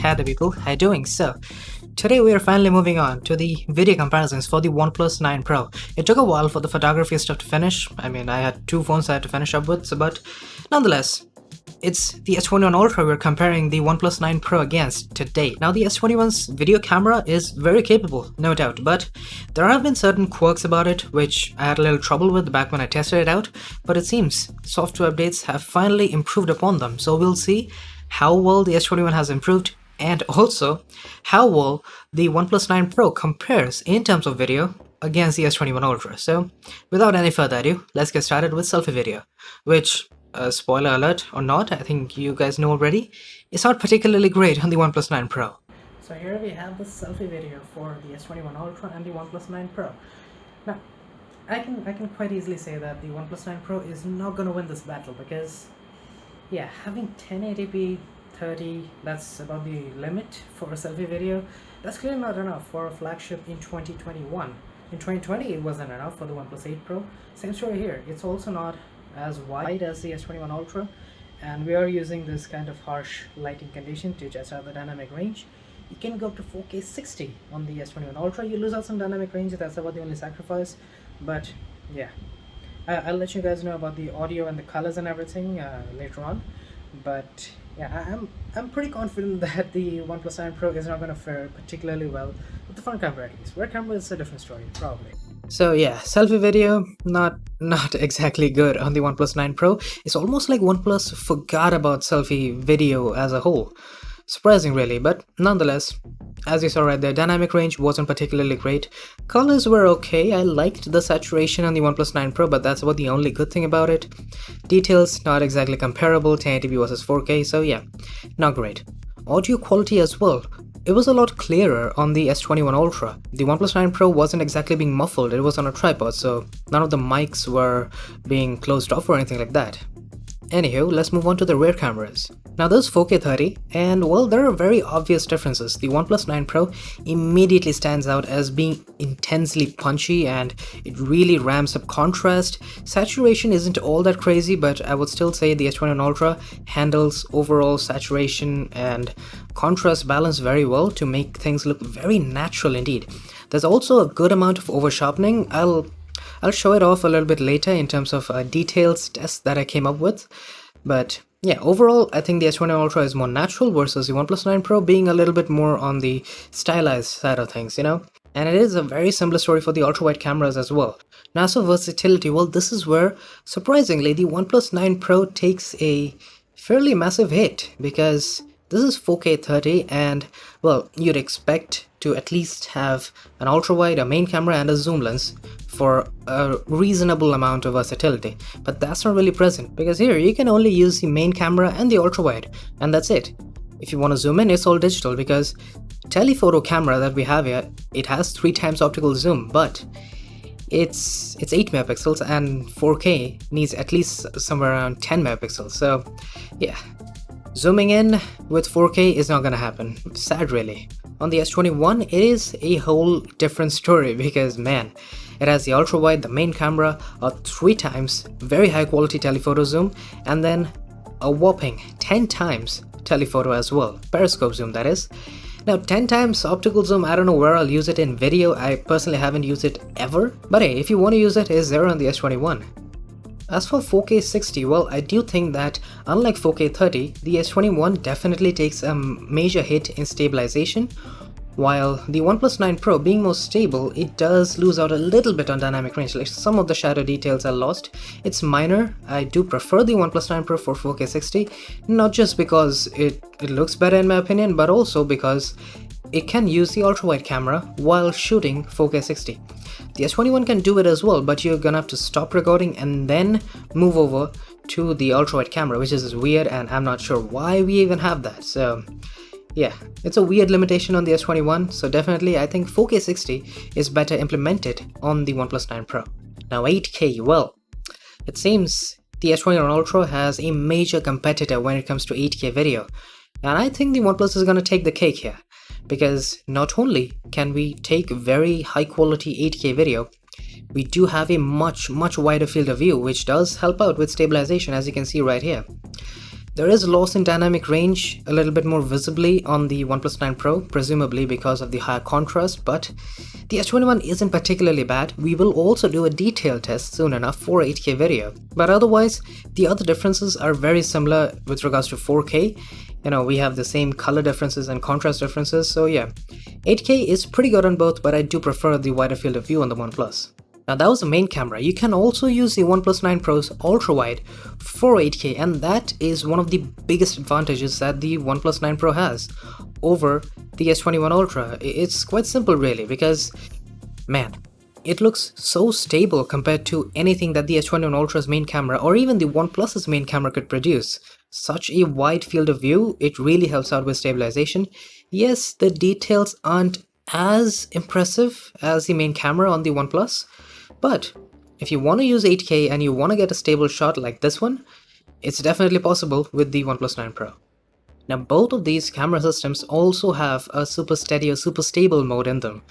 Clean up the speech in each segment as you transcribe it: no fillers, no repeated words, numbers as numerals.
Hi there people, how you doing? So, today we are finally moving on to the video comparisons for the OnePlus 9 Pro. It took a while for the photography stuff to finish. I mean, I had two phones I had to finish up with, but nonetheless, it's the S21 Ultra we're comparing the OnePlus 9 Pro against today. Now, the S21's video camera is very capable, no doubt, but there have been certain quirks about it which I had a little trouble with back when I tested it out, but it seems software updates have finally improved upon them, so we'll see how well the S21 has improved and also how well the OnePlus 9 Pro compares in terms of video against the S21 Ultra. So, without any further ado, let's get started with selfie video, which spoiler alert or not, I think you guys know already, it's not particularly great on the OnePlus 9 Pro. So here we have the selfie video for the S21 Ultra and the OnePlus 9 Pro. Now, I can quite easily say that the OnePlus 9 Pro is not going to win this battle because, yeah, having 1080p 30, that's about the limit for a selfie video. That's clearly not enough for a flagship in 2021. In 2020, it wasn't enough for the OnePlus 8 Pro. Same story here. It's also not as wide as the S21 Ultra, and we are using this kind of harsh lighting condition to test out the dynamic range. You can go up to 4K 60 on the S21 Ultra. You lose out some dynamic range, that's about the only sacrifice, but yeah, I'll let you guys know about the audio and the colors and everything later on. But yeah, I'm pretty confident that the OnePlus 9 Pro is not going to fare particularly well with the front camera at least. Rear camera is a different story, probably. So yeah, selfie video, not exactly good on the OnePlus 9 Pro. It's almost like OnePlus forgot about selfie video as a whole. Surprising really, but nonetheless, as you saw right there, dynamic range wasn't particularly great. Colors were okay. I liked the saturation on the OnePlus 9 Pro, but that's about the only good thing about it. Details, not exactly comparable, 1080p versus 4K, so yeah, not great. Audio quality as well. It was a lot clearer on the S21 Ultra. The OnePlus 9 Pro wasn't exactly being muffled, it was on a tripod, so none of the mics were being closed off or anything like that. Anywho, let's move on to the rear cameras. Now there's 4K 30, and well, there are very obvious differences. The OnePlus 9 Pro immediately stands out as being intensely punchy, and it really ramps up contrast. Saturation isn't all that crazy, but I would still say the S21 Ultra handles overall saturation and contrast balance very well to make things look very natural indeed. There's also a good amount of over sharpening. I'll show it off a little bit later in terms of details tests that I came up with, but yeah, overall I think the S21 Ultra is more natural versus the OnePlus 9 Pro being a little bit more on the stylized side of things, you know? And it is a very similar story for the ultra-wide cameras as well. Now, so versatility, well, this is where surprisingly the OnePlus 9 Pro takes a fairly massive hit, because this is 4K 30 and well, you'd expect to at least have an ultra-wide, a main camera and a zoom lens for a reasonable amount of versatility, but that's not really present because here you can only use the main camera and the ultra-wide, and that's it. If you want to zoom in, it's all digital because telephoto camera that we have here, it has 3 times optical zoom, but it's 8 megapixels and 4K needs at least somewhere around 10 megapixels, so yeah. Zooming in with 4K is not gonna happen. Sad really. On the S21, it is a whole different story because man, it has the ultra wide, the main camera, a 3 times very high quality telephoto zoom, and then a whopping 10 times telephoto as well. Periscope zoom, that is. Now 10 times optical zoom, I don't know where I'll use it in video. I personally haven't used it ever, but hey, if you want to use it, it's there on the S21. As for 4K 60, well, I do think that unlike 4K 30, the S21 definitely takes a major hit in stabilization, while the OnePlus 9 Pro being more stable, it does lose out a little bit on dynamic range, like some of the shadow details are lost. It's minor. I do prefer the OnePlus 9 Pro for 4K 60, not just because it looks better in my opinion, but also because it can use the ultra-wide camera while shooting 4K 60. The S21 can do it as well, but you're gonna have to stop recording and then move over to the ultra-wide camera, which is weird, and I'm not sure why we even have that. So yeah, it's a weird limitation on the S21, so definitely I think 4K 60 is better implemented on the OnePlus 9 Pro. Now 8K, well, it seems the S21 Ultra has a major competitor when it comes to 8K video, and I think the OnePlus is gonna take the cake here. Because not only can we take very high quality 8K video, we do have a much wider field of view, which does help out with stabilization, as you can see right here. There is loss in dynamic range a little bit more visibly on the OnePlus 9 Pro, presumably because of the higher contrast, but the S21 isn't particularly bad. We will also do a detailed test soon enough for 8K video, but otherwise the other differences are very similar with regards to 4K. We have the same color differences and contrast differences, so yeah, 8K is pretty good on both, but I do prefer the wider field of view on the OnePlus. Now that was the main camera. You can also use the OnePlus 9 Pro's ultra-wide for 8K, and that is one of the biggest advantages that the OnePlus 9 Pro has over the S21 Ultra. It's quite simple really, because man, it looks so stable compared to anything that the S21 Ultra's main camera or even the OnePlus's main camera could produce. Such a wide field of view, it really helps out with stabilization. Yes, the details aren't as impressive as the main camera on the OnePlus, but if you want to use 8K and you want to get a stable shot like this one, it's definitely possible with the OnePlus 9 Pro. Now both of these camera systems also have a super steady or super stable mode in them.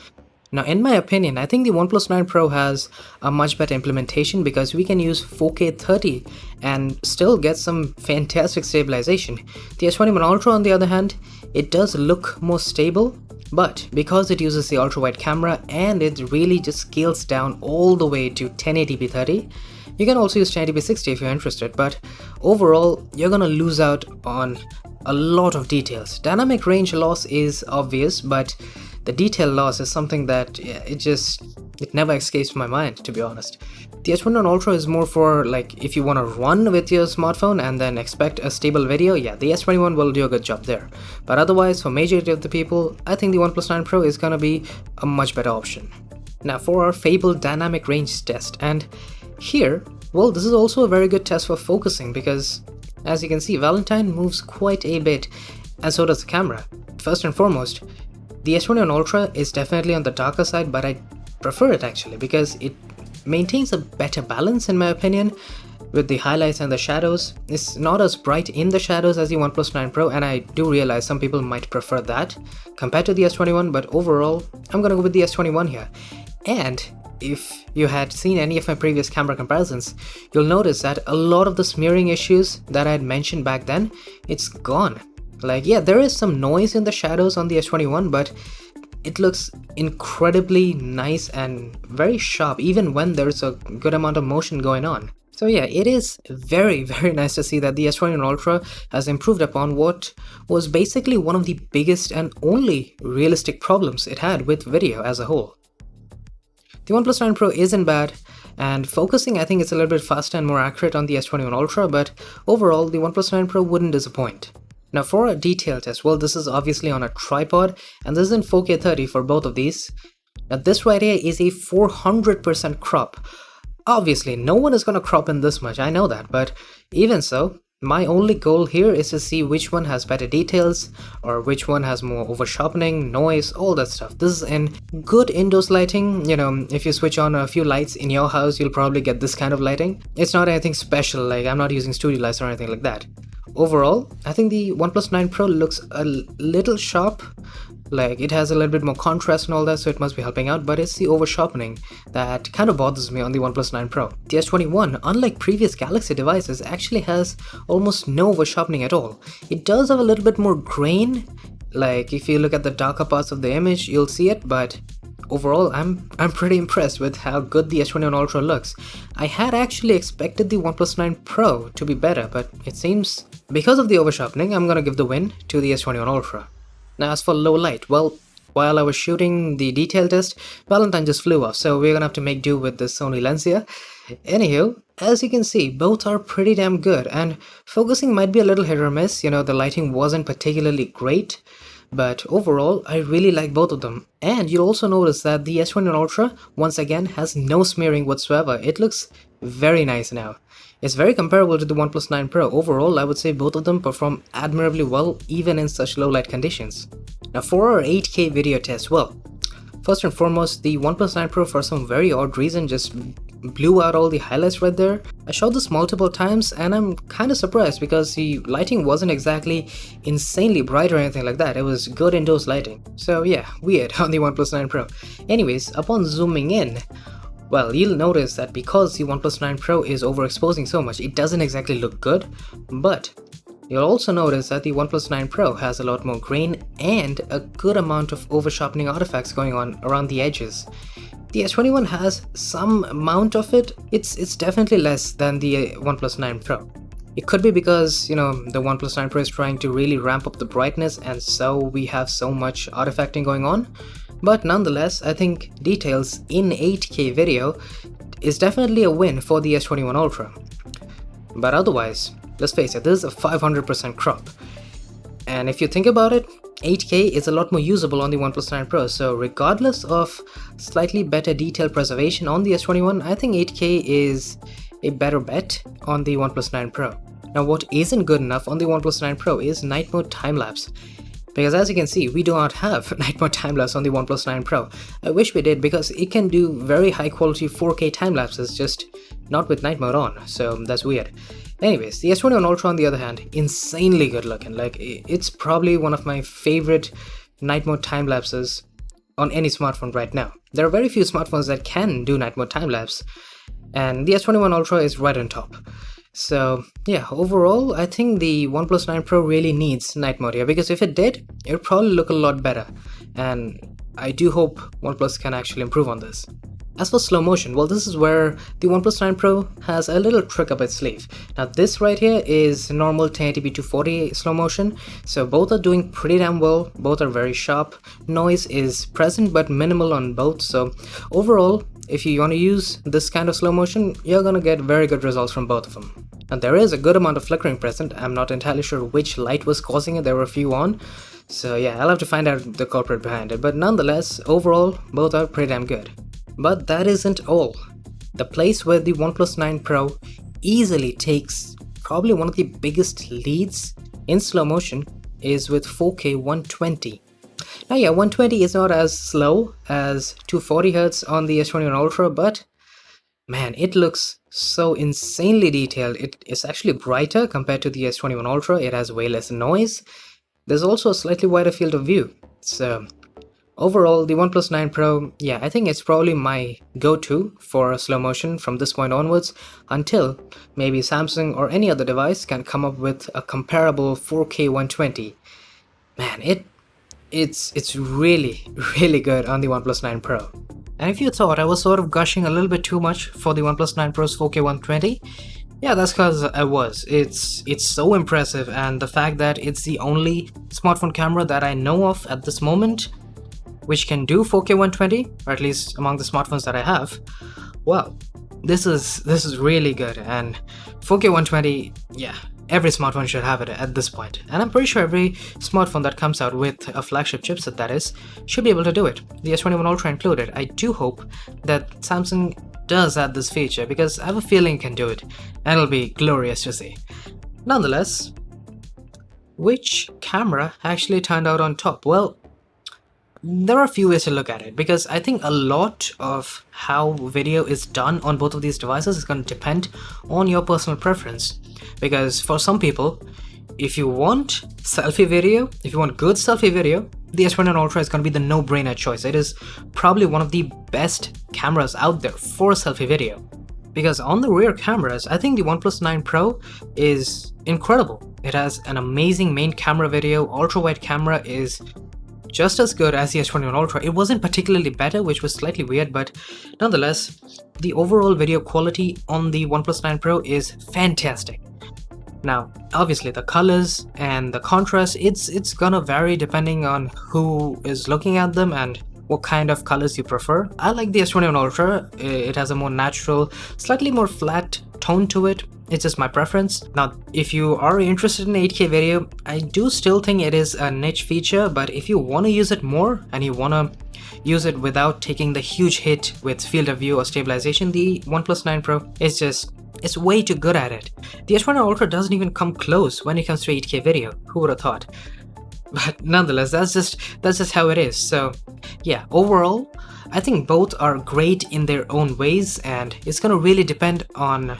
Now in my opinion, I think the OnePlus 9 Pro has a much better implementation because we can use 4K 30 and still get some fantastic stabilization. The S21 Ultra on the other hand, it does look more stable, but because it uses the ultra-wide camera and it really just scales down all the way to 1080p 30, you can also use 1080p 60 if you're interested, but overall you're gonna lose out on a lot of details. Dynamic range loss is obvious, but the detail loss is something that it never escapes my mind, to be honest. The S21 Ultra is more for like if you want to run with your smartphone and then expect a stable video, yeah, the S21 will do a good job there. But otherwise, for majority of the people, I think the OnePlus 9 Pro is gonna be a much better option. Now for our fabled dynamic range test, and here, well, this is also a very good test for focusing because as you can see, Valentine moves quite a bit and so does the camera. First and foremost, the S21 Ultra is definitely on the darker side, but I prefer it actually because it maintains a better balance in my opinion with the highlights and the shadows. It's not as bright in the shadows as the OnePlus 9 Pro, and I do realize some people might prefer that compared to the S21, but overall I'm gonna go with the S21 here. And if you had seen any of my previous camera comparisons, you'll notice that a lot of the smearing issues that I had mentioned back then, it's gone. Like, yeah, there is some noise in the shadows on the S21, but it looks incredibly nice and very sharp even when there's a good amount of motion going on. So yeah, it is very nice to see that the S21 Ultra has improved upon what was basically one of the biggest and only realistic problems it had with video as a whole. The OnePlus 9 Pro isn't bad, and focusing I think it's a little bit faster and more accurate on the S21 Ultra, but overall the OnePlus 9 Pro wouldn't disappoint. Now for a detail test, well, this is obviously on a tripod and this is in 4K 30 for both of these. Now this right here is a 400% crop. Obviously no one is gonna crop in this much, I know that, but even so, my only goal here is to see which one has better details or which one has more over sharpening, noise, all that stuff. This is in good indoors lighting. If you switch on a few lights in your house, you'll probably get this kind of lighting. It's not anything special, like I'm not using studio lights or anything like that. Overall, I think the OnePlus 9 Pro looks a little sharp, like it has a little bit more contrast and all that, so it must be helping out, but it's the over sharpening that kind of bothers me on the OnePlus 9 Pro. The S21, unlike previous Galaxy devices, actually has almost no over sharpening at all. It does have a little bit more grain, like if you look at the darker parts of the image, you'll see it, but overall, I'm pretty impressed with how good the S21 Ultra looks. I had actually expected the OnePlus 9 Pro to be better, but it seems because of the over-sharpening, I'm gonna give the win to the S21 Ultra. Now as for low light, well, while I was shooting the detail test, Valentine just flew off, so we're gonna have to make do with this Sony lens here. Anywho, as you can see, both are pretty damn good, and focusing might be a little hit or miss, the lighting wasn't particularly great, but overall, I really like both of them. And you'll also notice that the S21 Ultra, once again, has no smearing whatsoever. It looks very nice now. It's very comparable to the OnePlus 9 Pro. Overall, I would say both of them perform admirably well, even in such low light conditions. Now for our 8K video test, well, first and foremost, the OnePlus 9 Pro for some very odd reason just blew out all the highlights right there. I showed this multiple times and I'm kind of surprised because the lighting wasn't exactly insanely bright or anything like that. It was good indoors lighting. So yeah, weird on the OnePlus 9 Pro. Anyways, upon zooming in, well, you'll notice that because the OnePlus 9 Pro is overexposing so much, it doesn't exactly look good, but You'll also notice that the OnePlus 9 Pro has a lot more grain and a good amount of over-sharpening artifacts going on around the edges. The S21 has some amount of it. It's definitely less than the OnePlus 9 Pro. It could be because, the OnePlus 9 Pro is trying to really ramp up the brightness, and so we have so much artifacting going on. But nonetheless, I think details in 8K video is definitely a win for the S21 Ultra. But otherwise, let's face it, this is a 500% crop. And if you think about it, 8K is a lot more usable on the OnePlus 9 Pro, so regardless of slightly better detail preservation on the S21, I think 8K is a better bet on the OnePlus 9 Pro. Now what isn't good enough on the OnePlus 9 Pro is night mode time-lapse. Because as you can see, we do not have night mode time-lapse on the OnePlus 9 Pro. I wish we did, because it can do very high quality 4K time-lapses, just not with night mode on, so that's weird. Anyways, the S21 Ultra on the other hand, insanely good looking. Like, it's probably one of my favorite night mode time-lapses on any smartphone right now. There are very few smartphones that can do night mode time-lapse, and the S21 Ultra is right on top. So yeah, overall, I think the OnePlus 9 Pro really needs night mode here, because if it did, it would probably look a lot better, and I do hope OnePlus can actually improve on this. As for slow motion, well, this is where the OnePlus 9 Pro has a little trick up its sleeve. Now this right here is normal 1080p 240 slow motion, so both are doing pretty damn well, both are very sharp. Noise is present but minimal on both, so overall, if you want to use this kind of slow motion, you're gonna get very good results from both of them. And there is a good amount of flickering present. I'm not entirely sure which light was causing it, there were a few on. So yeah, I'll have to find out the culprit behind it, but nonetheless, overall, both are pretty damn good. But that isn't all. The place where the OnePlus 9 Pro easily takes probably one of the biggest leads in slow motion is with 4K 120. Now yeah, 120 is not as slow as 240Hz on the S21 Ultra, but man, it looks so insanely detailed. It is actually brighter compared to the S21 Ultra, it has way less noise. There's also a slightly wider field of view. So overall, the OnePlus 9 Pro, yeah, I think it's probably my go-to for slow motion from this point onwards, until maybe Samsung or any other device can come up with a comparable 4K 120. Man, it's really, really good on the OnePlus 9 Pro. And if you thought I was sort of gushing a little bit too much for the OnePlus 9 Pro's 4K 120, yeah, that's because I was. It's so impressive, and the fact that it's the only smartphone camera that I know of at this moment which can do 4K 120, or at least among the smartphones that I have, well, this is really good. And 4K 120, yeah, every smartphone should have it at this point, and I'm pretty sure every smartphone that comes out with a flagship chipset, that is, should be able to do it, the S21 Ultra included. I do hope that Samsung does add this feature, because I have a feeling it can do it, and it'll be glorious to see. Nonetheless, which camera actually turned out on top? Well, there are a few ways to look at it, because I think a lot of how video is done on both of these devices is going to depend on your personal preference. Because for some people, if you want selfie video, if you want good selfie video, the S21 Ultra is going to be the no-brainer choice. It is probably one of the best cameras out there for selfie video. Because on the rear cameras, I think the OnePlus 9 Pro is incredible. It has an amazing main camera video, ultra-wide camera is just as good as the S21 Ultra. It wasn't particularly better, which was slightly weird, but nonetheless, the overall video quality on the OnePlus 9 Pro is fantastic. Now, obviously the colors and the contrast, it's gonna vary depending on who is looking at them and what kind of colors you prefer. I like the S21 Ultra. It has a more natural, slightly more flat tone to it. It's just my preference. Now, if you are interested in 8K video, I do still think it is a niche feature, but if you want to use it more and you want to use it without taking the huge hit with field of view or stabilization, the OnePlus 9 Pro is it's way too good at it. The S21 Ultra doesn't even come close when it comes to 8K video. Who would have thought? But nonetheless, that's just how it is. So yeah, overall, I think both are great in their own ways, and it's gonna really depend on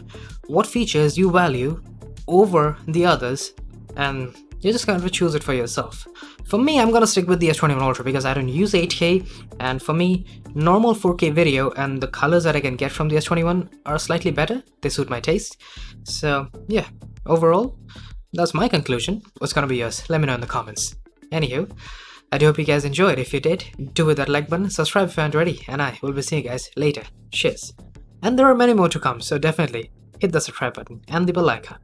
what features you value over the others, and you're just gonna choose it for yourself. For me, I'm gonna stick with the S21 Ultra because I don't use 8K, and for me, normal 4K video and the colors that I can get from the S21 are slightly better. They suit my taste. So yeah, overall, That's my conclusion. What's gonna be yours? Let me know in the comments. Anywho, I do hope you guys enjoyed. If you did, do hit that like button, subscribe if you aren't already, and I will be seeing you guys later. Cheers. And there are many more to come, so definitely hit the subscribe button and the bell icon.